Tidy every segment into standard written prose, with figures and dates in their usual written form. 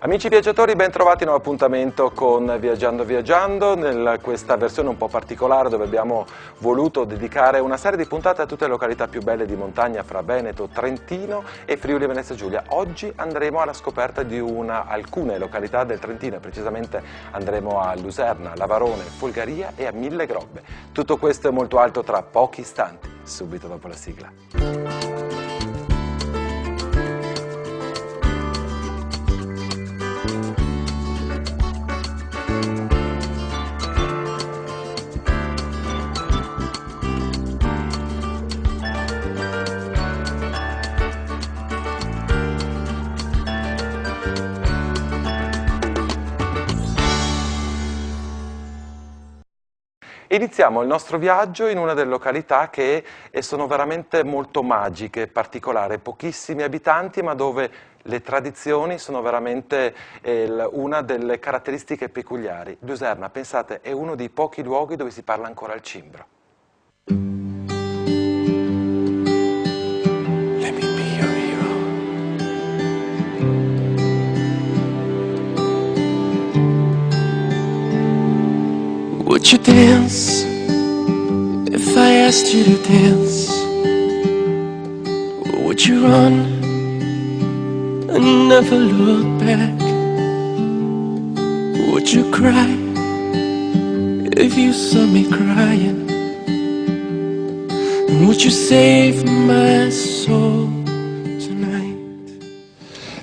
Amici viaggiatori, ben trovati in un appuntamento con Viaggiando Viaggiando, questa versione un po' particolare dove abbiamo voluto dedicare una serie di puntate a tutte le località più belle di montagna fra Veneto, Trentino e Friuli Venezia Giulia. Oggi andremo alla scoperta di alcune località del Trentino, precisamente andremo a Luserna, Lavarone, Folgaria e a Mille Grobbe. Tutto questo e molto altro tra pochi istanti, subito dopo la sigla. Iniziamo il nostro viaggio in una delle località che sono veramente molto magiche, particolari, pochissimi abitanti, ma dove le tradizioni sono veramente una delle caratteristiche peculiari. Luserna, pensate, è uno dei pochi luoghi dove si parla ancora il cimbro. Would you dance if I asked you to dance? Or would you run and never look back? Would you cry if you saw me crying? And would you save my soul?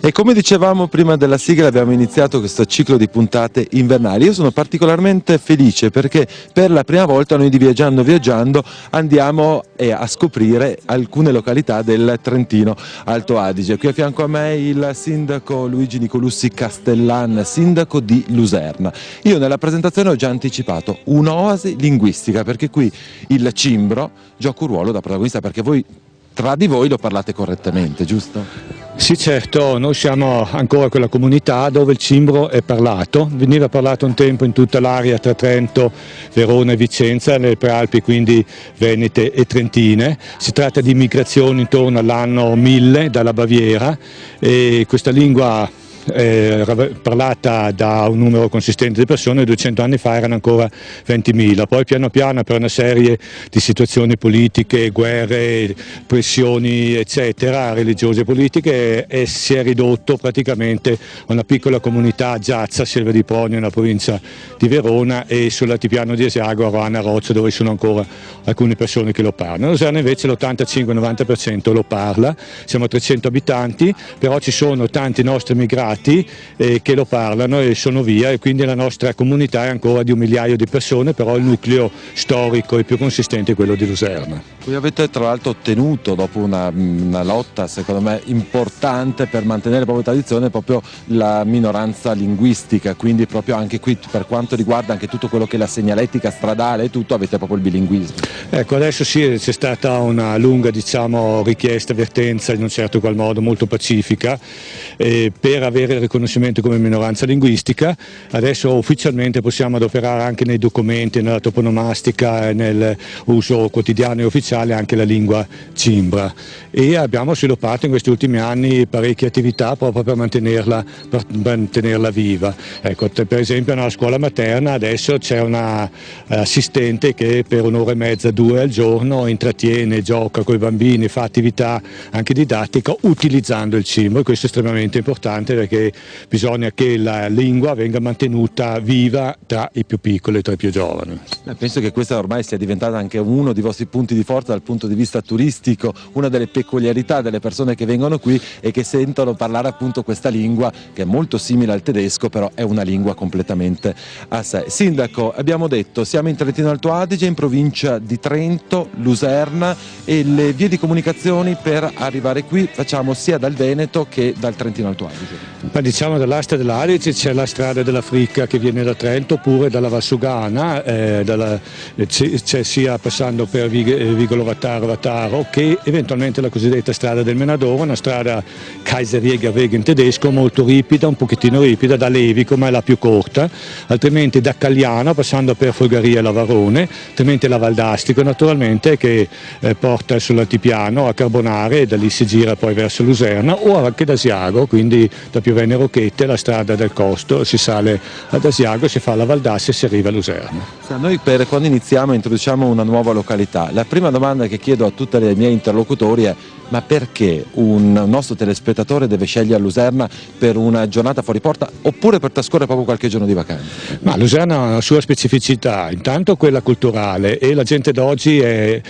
E come dicevamo prima della sigla, abbiamo iniziato questo ciclo di puntate invernali. Io sono particolarmente felice perché per la prima volta noi di Viaggiando Viaggiando andiamo a scoprire alcune località del Trentino Alto Adige. Qui a fianco a me il sindaco Luigi Nicolussi Castellan, sindaco di Luserna. Io nella presentazione ho già anticipato un'oasi linguistica, perché qui il cimbro gioca un ruolo da protagonista, perché voi tra di voi lo parlate correttamente, giusto? Sì, certo, noi siamo ancora quella comunità dove il cimbro è parlato, veniva parlato un tempo in tutta l'area tra Trento, Verona e Vicenza, nelle prealpi quindi venete e trentine. Si tratta di migrazioni intorno all'anno 1000 dalla Baviera, e questa lingua parlata da un numero consistente di persone 200 anni fa erano ancora 20.000, poi piano piano per una serie di situazioni politiche, guerre, pressioni eccetera, religiose e politiche, si è ridotto praticamente a una piccola comunità a Giazza, Selva di Pronio nella provincia di Verona, e sull'altipiano di Asiago, a Roana Roccia, dove ci sono ancora alcune persone che lo parlano. Luserna invece l'85-90% lo parla, siamo a 300 abitanti, però ci sono tanti nostri migrati che lo parlano e sono via, e quindi la nostra comunità è ancora di 1 migliaio di persone, però il nucleo storico e più consistente è quello di Luserna. Voi avete tra l'altro ottenuto, dopo una lotta secondo me importante per mantenere proprio tradizione, proprio la minoranza linguistica, quindi proprio anche qui per quanto riguarda anche tutto quello che è la segnaletica stradale e tutto, avete proprio il bilinguismo. Ecco, adesso sì, c'è stata una lunga richiesta, avvertenza in un certo qual modo molto pacifica, per avere il riconoscimento come minoranza linguistica. Adesso ufficialmente possiamo adoperare anche nei documenti, nella toponomastica e nell'uso quotidiano e ufficiale anche la lingua cimbra, e abbiamo sviluppato in questi ultimi anni parecchie attività proprio per mantenerla viva. Ecco, per esempio nella scuola materna adesso c'è una assistente che per 1 ora e mezza, 2 al giorno intrattiene, gioca con i bambini, fa attività anche didattica utilizzando il cimbro, e questo è estremamente importante perché bisogna che la lingua venga mantenuta viva tra i più piccoli e tra i più giovani. Penso che questa ormai sia diventata anche uno dei vostri punti di forza dal punto di vista turistico, una delle peculiarità delle persone che vengono qui e che sentono parlare appunto questa lingua che è molto simile al tedesco, però è una lingua completamente a sé. Sindaco, abbiamo detto siamo in Trentino Alto Adige, in provincia di Trento, Luserna, e le vie di comunicazione per arrivare qui facciamo sia dal Veneto che dal Trentino Alto Adige. Ma diciamo dall'asta dell'Adige c'è la strada della Fricca che viene da Trento, oppure dalla Valsugana, c'è sia passando per Vigolo Vataro che eventualmente la cosiddetta strada del Menadoro, una strada Kaiserjäger Weg in tedesco, molto ripida, un pochettino ripida, da Levico, ma è la più corta, altrimenti da Cagliano passando per Folgaria e Lavarone, altrimenti la Valdastico turistico naturalmente che porta sull'altipiano a Carbonare e da lì si gira poi verso Luserna, o anche da Asiago, quindi da Piovene Rocchette, la strada del Costo, si sale ad Asiago, si fa la Valdasse e si arriva a Luserna. Noi quando iniziamo introduciamo una nuova località, la prima domanda che chiedo a tutti i miei interlocutori è: ma perché un nostro telespettatore deve scegliere Luserna per una giornata fuori porta oppure per trascorrere proprio qualche giorno di vacanza? Ma Luserna ha una sua specificità, intanto quella culturale, e la gente d'oggi è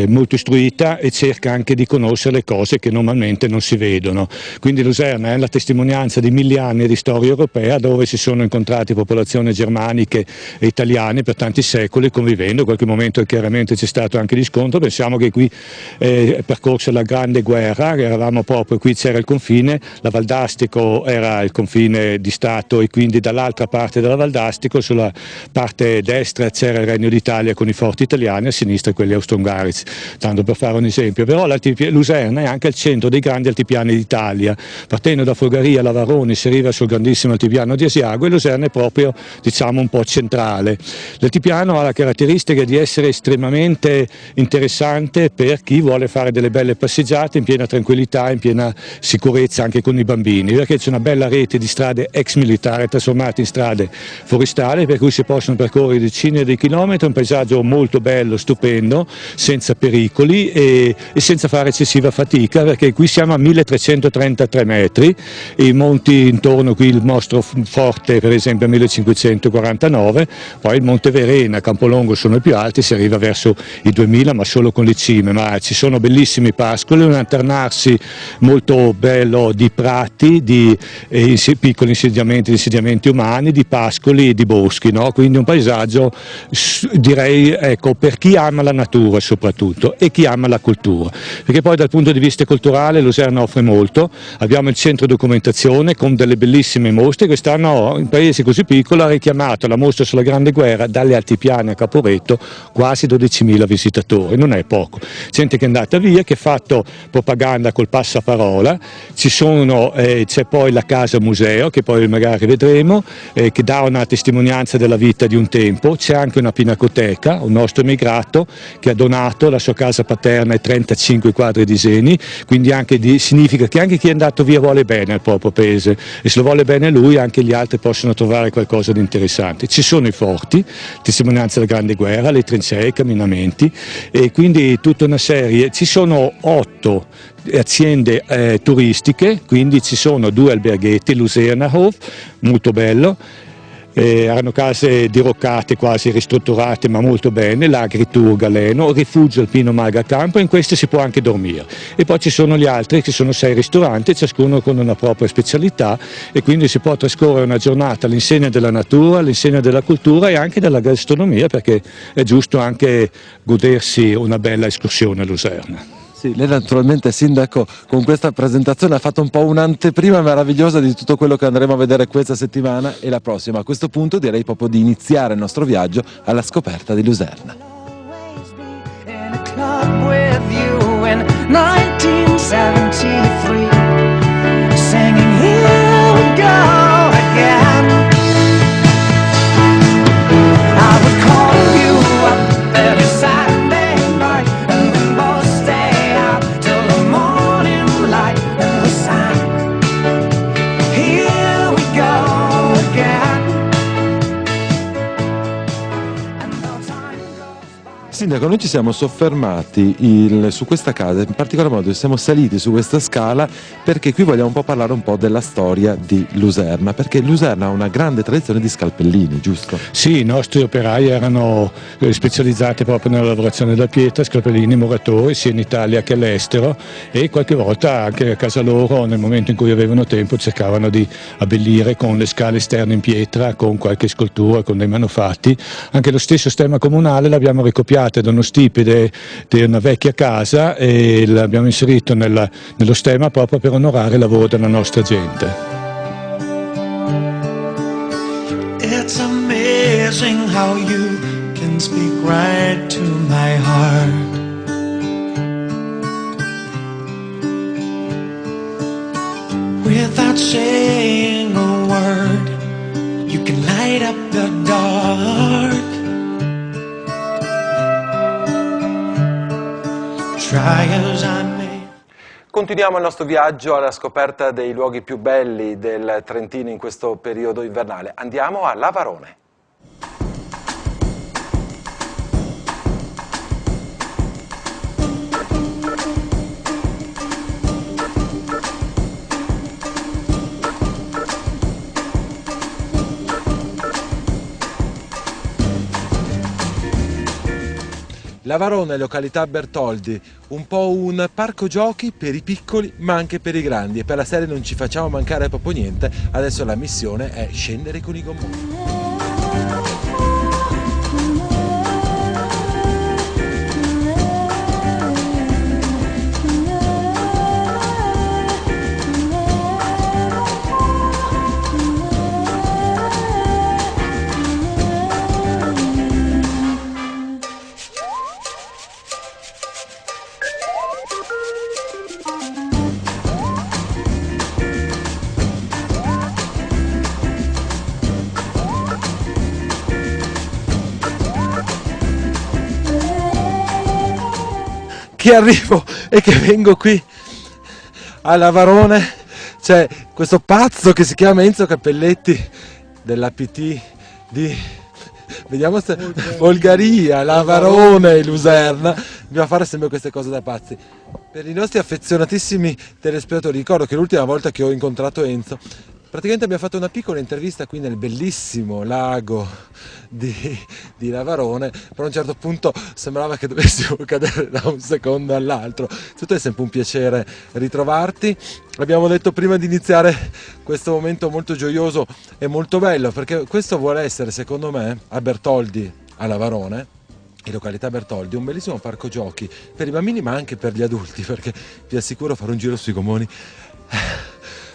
molto istruita e cerca anche di conoscere le cose che normalmente non si vedono. Quindi Luserna è la testimonianza di 1000 anni di storia europea, dove si sono incontrate popolazioni germaniche e italiane per tanti secoli convivendo. In qualche momento chiaramente c'è stato anche di scontro. Pensiamo che qui è percorsa la Grande Guerra, eravamo proprio qui, c'era il confine, la Valdastico era il confine di Stato e quindi dall'altra parte della Valdastico, sulla parte destra c'era il Regno d'Italia con i forti italiani, a sinistra quelli austro-ungarici, tanto per fare un esempio. Però Luserna è anche il centro dei grandi altipiani d'Italia, partendo da Folgaria, Lavaroni si arriva sul grandissimo altipiano di Asiago, e Luserna è proprio, diciamo, un po' centrale. L'altipiano ha la caratteristica di essere estremamente interessante per chi vuole fare delle belle passeggiate in piena tranquillità, in piena sicurezza anche con i bambini, perché c'è una bella rete di strade ex militare trasformate in strade forestali, per cui si possono percorrere decine di chilometri, un paesaggio molto bello, stupendo, senza pericoli e senza fare eccessiva fatica, perché qui siamo a 1333 metri, i monti intorno, qui il nostro forte per esempio a 1549, poi il Monte Verena, Campolongo sono i più alti, si arriva verso i 2000, ma solo con le cime, ma ci sono bellissimi pascoli, un alternarsi molto bello di prati, di piccoli insediamenti umani, di pascoli e di boschi, no? Quindi un paesaggio, direi, ecco, per chi ama la natura soprattutto e chi ama la cultura, perché poi dal punto di vista culturale Luserna offre molto. Abbiamo il centro documentazione con delle bellissime mostre. Quest'anno in paesi così piccolo ha richiamato la mostra sulla Grande Guerra dalle Altipiane a Caporetto quasi 12.000 visitatori, non è poco, gente che è andata via, che ha fatto propaganda col passaparola. C'è poi la casa museo, che poi magari vedremo, che dà una testimonianza della vita di un tempo. C'è anche una pinacoteca, un nostro emigrato che ha donato la sua casa paterna e 35 quadri di disegni, quindi significa che anche chi è andato via vuole bene al proprio paese, e se lo vuole bene lui anche gli altri possono trovare qualcosa di interessante. Ci sono i forti, testimonianza della Grande Guerra, le trincee, i camminamenti, e quindi tutta una serie. Ci sono 8 aziende turistiche, quindi ci sono 2 alberghetti, Lusernahof, molto bello, erano case diroccate quasi ristrutturate ma molto bene, l'Agritur Galeno, Rifugio Alpino Maga Campo, e in queste si può anche dormire. E poi ci sono gli altri, che sono 6 ristoranti, ciascuno con una propria specialità, e quindi si può trascorrere una giornata all'insegna della natura, all'insegna della cultura e anche della gastronomia, perché è giusto anche godersi una bella escursione a Luserna. Sì, lei naturalmente, Sindaco, con questa presentazione ha fatto un po' un'anteprima meravigliosa di tutto quello che andremo a vedere questa settimana e la prossima. A questo punto direi proprio di iniziare il nostro viaggio alla scoperta di Luserna. Sindaco, noi ci siamo soffermati su questa casa, in particolar modo siamo saliti su questa scala perché qui vogliamo un po' parlare un po' della storia di Luserna, perché Luserna ha una grande tradizione di scalpellini, giusto? Sì, i nostri operai erano specializzati proprio nella lavorazione della pietra, scalpellini, muratori, sia in Italia che all'estero, e qualche volta anche a casa loro, nel momento in cui avevano tempo, cercavano di abbellire con le scale esterne in pietra, con qualche scultura, con dei manufatti. Anche lo stesso stemma comunale l'abbiamo ricopiato da uno stipite di una vecchia casa e l'abbiamo inserito nello stemma proprio per onorare il lavoro della nostra gente. It's amazing how you can speak right to my heart. Without saying a word, you can light up the dark. try as I may. Continuiamo il nostro viaggio alla scoperta dei luoghi più belli del Trentino in questo periodo invernale. Andiamo a Lavarone. Lavarone, località Bertoldi, un po' un parco giochi per i piccoli ma anche per i grandi, e per la serie non ci facciamo mancare proprio niente. Adesso la missione è scendere con i gommoni. Che arrivo e che vengo qui a Lavarone, c'è questo pazzo che si chiama Enzo Cappelletti dell'APT di, vediamo se, Folgaria, Lavarone e Luserna. Dobbiamo fare sempre queste cose da pazzi. Per i nostri affezionatissimi telespettatori, ricordo che l'ultima volta che ho incontrato Enzo, praticamente abbiamo fatto una piccola intervista qui nel bellissimo lago di Lavarone, però a un certo punto sembrava che dovessimo cadere da un secondo all'altro. Tutto è sempre un piacere ritrovarti. Abbiamo detto prima di iniziare questo momento molto gioioso e molto bello, perché questo vuole essere, secondo me, a Bertoldi, a Lavarone, in località Bertoldi, un bellissimo parco giochi per i bambini ma anche per gli adulti, perché vi assicuro fare un giro sui gommoni,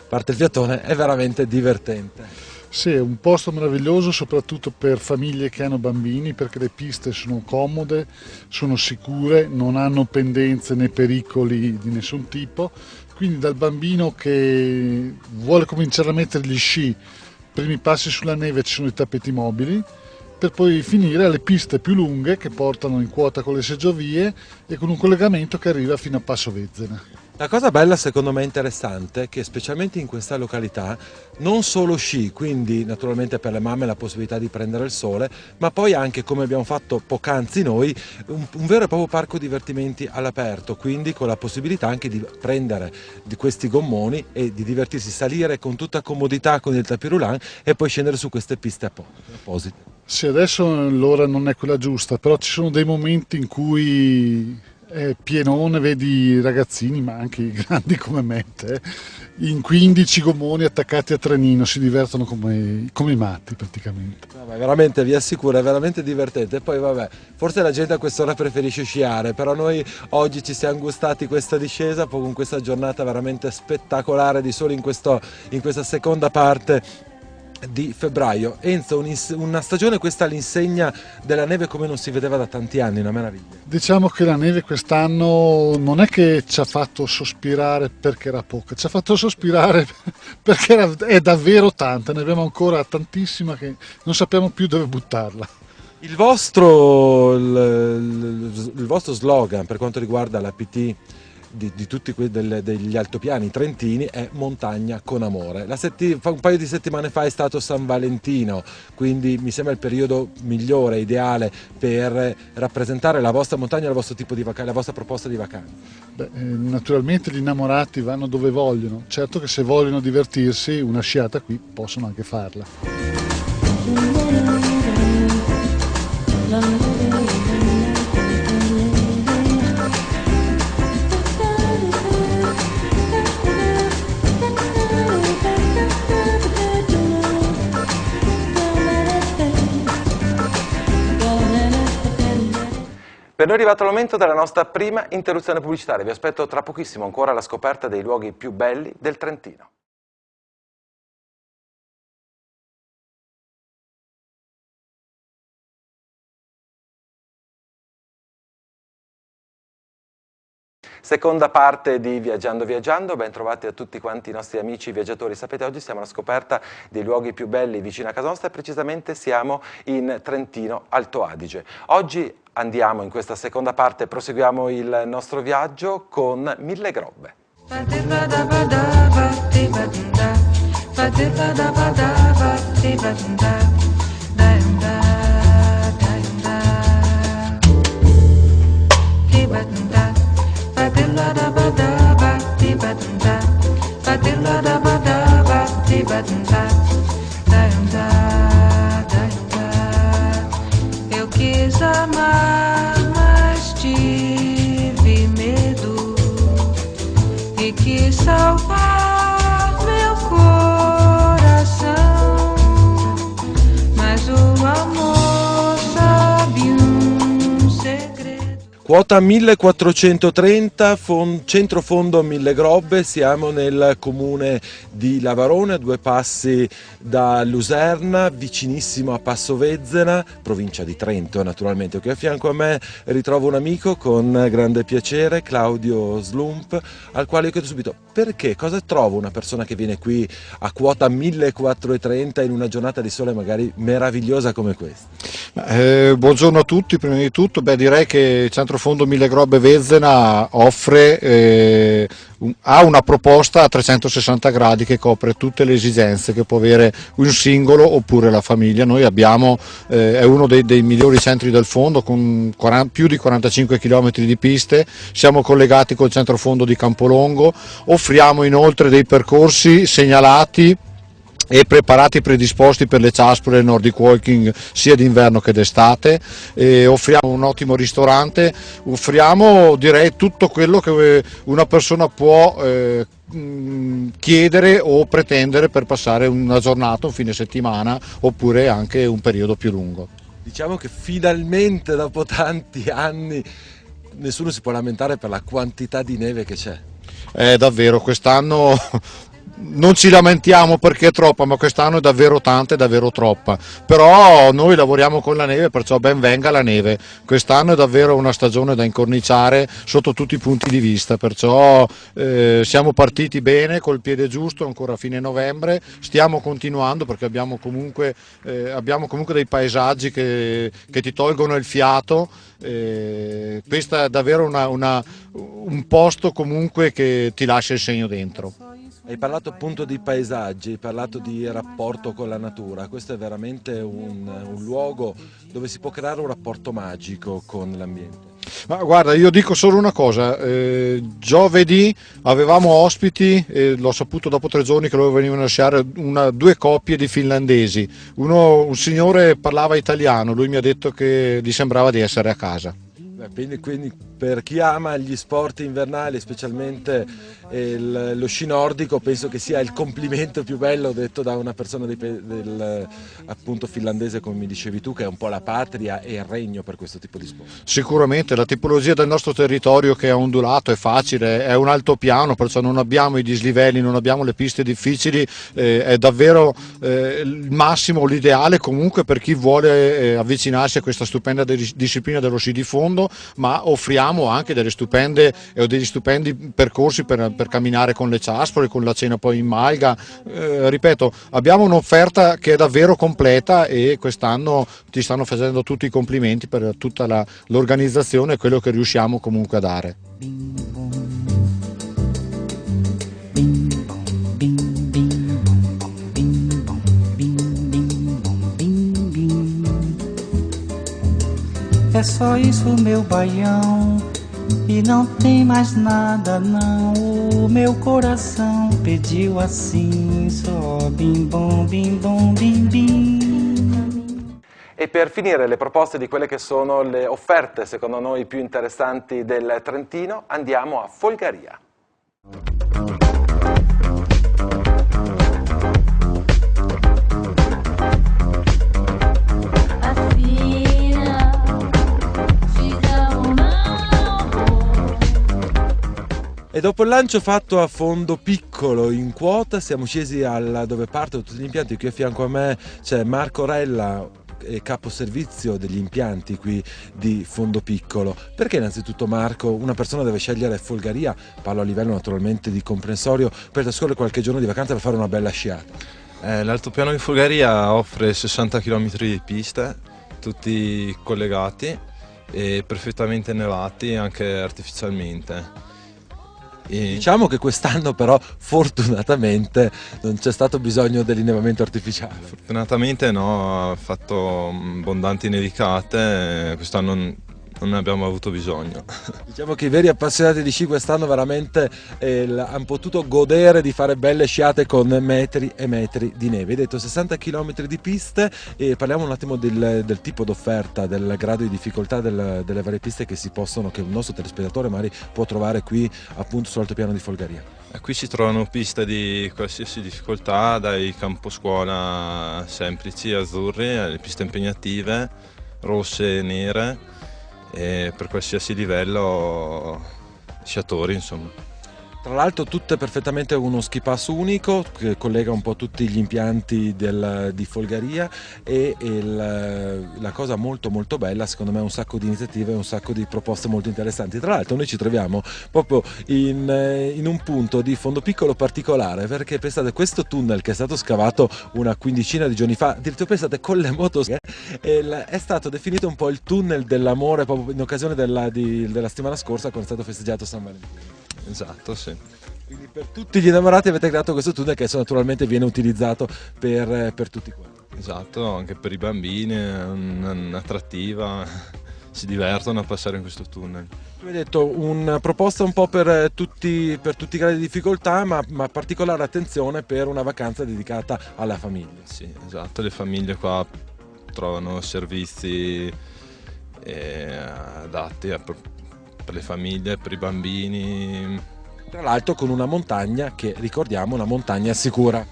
parte il fiatone, è veramente divertente. Sì, è un posto meraviglioso soprattutto per famiglie che hanno bambini, perché le piste sono comode, sono sicure, non hanno pendenze né pericoli di nessun tipo, quindi dal bambino che vuole cominciare a mettere gli sci, primi passi sulla neve, ci sono i tappeti mobili, per poi finire alle piste più lunghe che portano in quota con le seggiovie e con un collegamento che arriva fino a Passo Vezzena. La cosa bella, secondo me interessante, è che specialmente in questa località non solo sci, quindi naturalmente per le mamme la possibilità di prendere il sole, ma poi anche, come abbiamo fatto poc'anzi noi, un vero e proprio parco divertimenti all'aperto, quindi con la possibilità anche di prendere di questi gommoni e di divertirsi, salire con tutta comodità con il tapirulan e poi scendere su queste piste apposite. Sì, adesso l'ora non è quella giusta, però ci sono dei momenti in cui è pienone, vedi i ragazzini, ma anche i grandi come me, in 15 gommoni attaccati a trenino, si divertono come i matti praticamente. Vabbè, veramente vi assicuro, è veramente divertente. E poi vabbè, forse la gente a quest'ora preferisce sciare, però noi oggi ci siamo gustati questa discesa con questa giornata veramente spettacolare di sole in questa seconda parte di febbraio. Enzo, una stagione questa all'insegna della neve come non si vedeva da tanti anni, una meraviglia. Diciamo che la neve quest'anno non è che ci ha fatto sospirare perché era poca, ci ha fatto sospirare perché è davvero tanta, ne abbiamo ancora tantissima che non sappiamo più dove buttarla. Il vostro slogan per quanto riguarda l'APT di tutti degli altopiani trentini è montagna con amore. Un paio di settimane fa è stato San Valentino, quindi mi sembra il periodo migliore, ideale per rappresentare la vostra montagna, il vostro tipo di vacanza, la vostra proposta di vacanza. Beh, naturalmente gli innamorati vanno dove vogliono, certo che se vogliono divertirsi una sciata qui possono anche farla. Per noi è arrivato il momento della nostra prima interruzione pubblicitaria. Vi aspetto tra pochissimo ancora alla scoperta dei luoghi più belli del Trentino. Seconda parte di Viaggiando Viaggiando, ben trovati a tutti quanti i nostri amici viaggiatori. Sapete, oggi siamo alla scoperta dei luoghi più belli vicino a casa nostra e precisamente siamo in Trentino Alto Adige. Oggi andiamo in questa seconda parte, proseguiamo il nostro viaggio con Mille Grobbe. Eu quis amar, mas tive medo e quis salvar meu coração, mas o amor sabe segredo. Quota 1430, centrofondo Mille Grobbe, siamo nel comune di Lavarone, a 2 passi da Luserna, vicinissimo a Passovezzena, provincia di Trento naturalmente. Qui a fianco a me ritrovo un amico con grande piacere, Claudio Slump, al quale io chiedo subito perché, cosa trova una persona che viene qui a quota 1430 in una giornata di sole magari meravigliosa come questa? Buongiorno a tutti, prima di tutto direi che il centrofondo Mille Grobbe Vezzena offre ha una proposta a 360 gradi che copre tutte le esigenze che può avere un singolo oppure la famiglia. Noi abbiamo, è uno dei migliori centri del fondo con più di 45 km di piste, siamo collegati col centrofondo di Campolongo, offriamo inoltre dei percorsi segnalati e preparati, predisposti per le ciaspole e il Nordic Walking sia d'inverno che d'estate, offriamo un ottimo ristorante, offriamo direi tutto quello che una persona può chiedere o pretendere per passare una giornata, un fine settimana oppure anche un periodo più lungo. Diciamo che finalmente dopo tanti anni nessuno si può lamentare per la quantità di neve che c'è. Davvero, quest'anno non ci lamentiamo perché è troppa, ma quest'anno è davvero tanta e davvero troppa, però noi lavoriamo con la neve, perciò ben venga la neve. Quest'anno è davvero una stagione da incorniciare sotto tutti i punti di vista, perciò siamo partiti bene col piede giusto ancora a fine novembre, stiamo continuando perché abbiamo comunque dei paesaggi che ti tolgono il fiato. Questo è davvero un posto comunque che ti lascia il segno dentro. Hai parlato appunto di paesaggi, hai parlato di rapporto con la natura, questo è veramente un luogo dove si può creare un rapporto magico con l'ambiente. Ma guarda, io dico solo una cosa, giovedì avevamo ospiti, l'ho saputo dopo 3 giorni che loro venivano a lasciare 2 coppie di finlandesi, un signore parlava italiano, lui mi ha detto che gli sembrava di essere a casa. Quindi per chi ama gli sport invernali, specialmente lo sci nordico, penso che sia il complimento più bello detto da una persona appunto finlandese, come mi dicevi tu, che è un po' la patria e il regno per questo tipo di sport. Sicuramente la tipologia del nostro territorio, che è ondulato, è facile, è un altopiano, perciò non abbiamo i dislivelli, non abbiamo le piste difficili, è davvero il massimo, l'ideale comunque per chi vuole avvicinarsi a questa stupenda disciplina dello sci di fondo, ma offriamo anche degli stupendi percorsi per camminare con le ciaspole, con la cena poi in malga. Ripeto, abbiamo un'offerta che è davvero completa e quest'anno ti stanno facendo tutti i complimenti per tutta l'organizzazione e quello che riusciamo comunque a dare. É só isso, meu baião, e não tem mais nada não. O meu coração pediu assim, só bim bom, bim bom, bim bim. E per finire le proposte di quelle che sono le offerte secondo noi più interessanti del Trentino, andiamo a Folgaria. E dopo il lancio fatto a fondo piccolo in quota siamo scesi dove partono tutti gli impianti. Qui a fianco a me c'è Marco Rella, caposervizio degli impianti qui di Fondopiccolo. Perché innanzitutto, Marco, una persona deve scegliere Folgaria, parlo a livello naturalmente di comprensorio, per trascorrere qualche giorno di vacanza per fare una bella sciata? L'altopiano di Folgaria offre 60 km di piste, tutti collegati e perfettamente nevati anche artificialmente. Diciamo che quest'anno però fortunatamente non c'è stato bisogno dell'innevamento artificiale. Fortunatamente no, ha fatto abbondanti nevicate, quest'anno non ne abbiamo avuto bisogno. Diciamo che i veri appassionati di sci quest'anno veramente hanno potuto godere di fare belle sciate con metri e metri di neve. Hai detto 60 km di piste, e parliamo un attimo del tipo d'offerta, del grado di difficoltà delle varie piste che il nostro telespettatore magari può trovare qui appunto sull'altopiano di Folgaria. Qui si trovano piste di qualsiasi difficoltà, dai camposcuola semplici, azzurri, alle piste impegnative, rosse e nere, e per qualsiasi livello sciatori, insomma. Tra l'altro tutte perfettamente uno ski pass unico che collega un po' tutti gli impianti di Folgaria, e la cosa molto molto bella, secondo me, è un sacco di iniziative, un sacco di proposte molto interessanti. Tra l'altro noi ci troviamo proprio in un punto di Fondopiccolo particolare, perché pensate, questo tunnel che è stato scavato una quindicina di giorni fa, addirittura pensate con le motoseghe, è stato definito un po' il tunnel dell'amore proprio in occasione della settimana scorsa, quando è stato festeggiato San Valentino. Esatto, sì. Quindi per tutti gli innamorati avete creato questo tunnel che naturalmente viene utilizzato per tutti quanti. Esatto, anche per i bambini è un'attrattiva, si divertono a passare in questo tunnel. Tu hai detto una proposta un po' per tutti i gradi di difficoltà, ma particolare attenzione per una vacanza dedicata alla famiglia. Sì, esatto, le famiglie qua trovano servizi adatti per le famiglie, per i bambini. Tra l'altro con una montagna che, ricordiamo, una montagna sicura.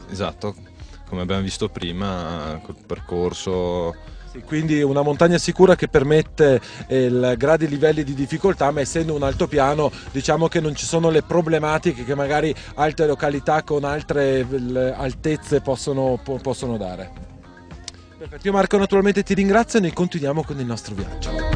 Esatto, come abbiamo visto prima, col percorso. Sì, quindi una montagna sicura che permette gradi e livelli di difficoltà, ma essendo un altopiano diciamo che non ci sono le problematiche che magari altre località con altre altezze possono dare. Perfetto, io Marco naturalmente ti ringrazio e noi continuiamo con il nostro viaggio.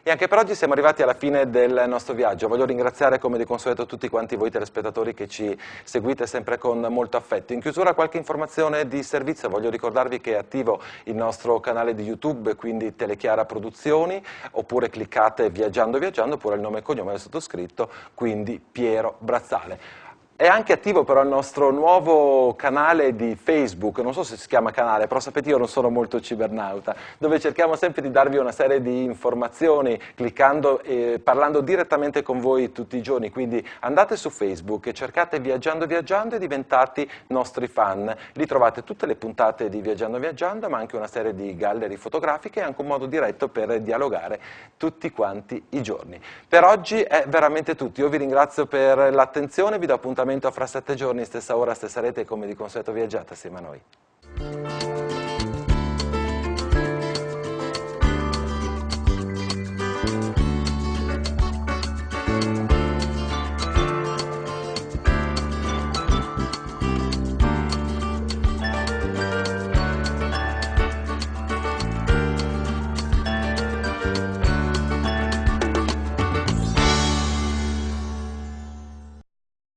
E anche per oggi siamo arrivati alla fine del nostro viaggio. Voglio ringraziare come di consueto tutti quanti voi telespettatori che ci seguite sempre con molto affetto. In chiusura qualche informazione di servizio, voglio ricordarvi che è attivo il nostro canale di YouTube, quindi Telechiara Produzioni, oppure cliccate Viaggiando Viaggiando, oppure il nome e cognome del sottoscritto, quindi Piero Brazzale. È anche attivo però il nostro nuovo canale di Facebook, non so se si chiama canale, però sapete io non sono molto cibernauta, dove cerchiamo sempre di darvi una serie di informazioni, cliccando e parlando direttamente con voi tutti i giorni, quindi andate su Facebook e cercate Viaggiando Viaggiando e diventate nostri fan. Lì trovate tutte le puntate di Viaggiando Viaggiando, ma anche una serie di gallery fotografiche e anche un modo diretto per dialogare tutti quanti i giorni. Per oggi è veramente tutto, io vi ringrazio per l'attenzione, vi do appuntamento fra 7 giorni, stessa ora, stessa rete, come di consueto viaggiate assieme a noi.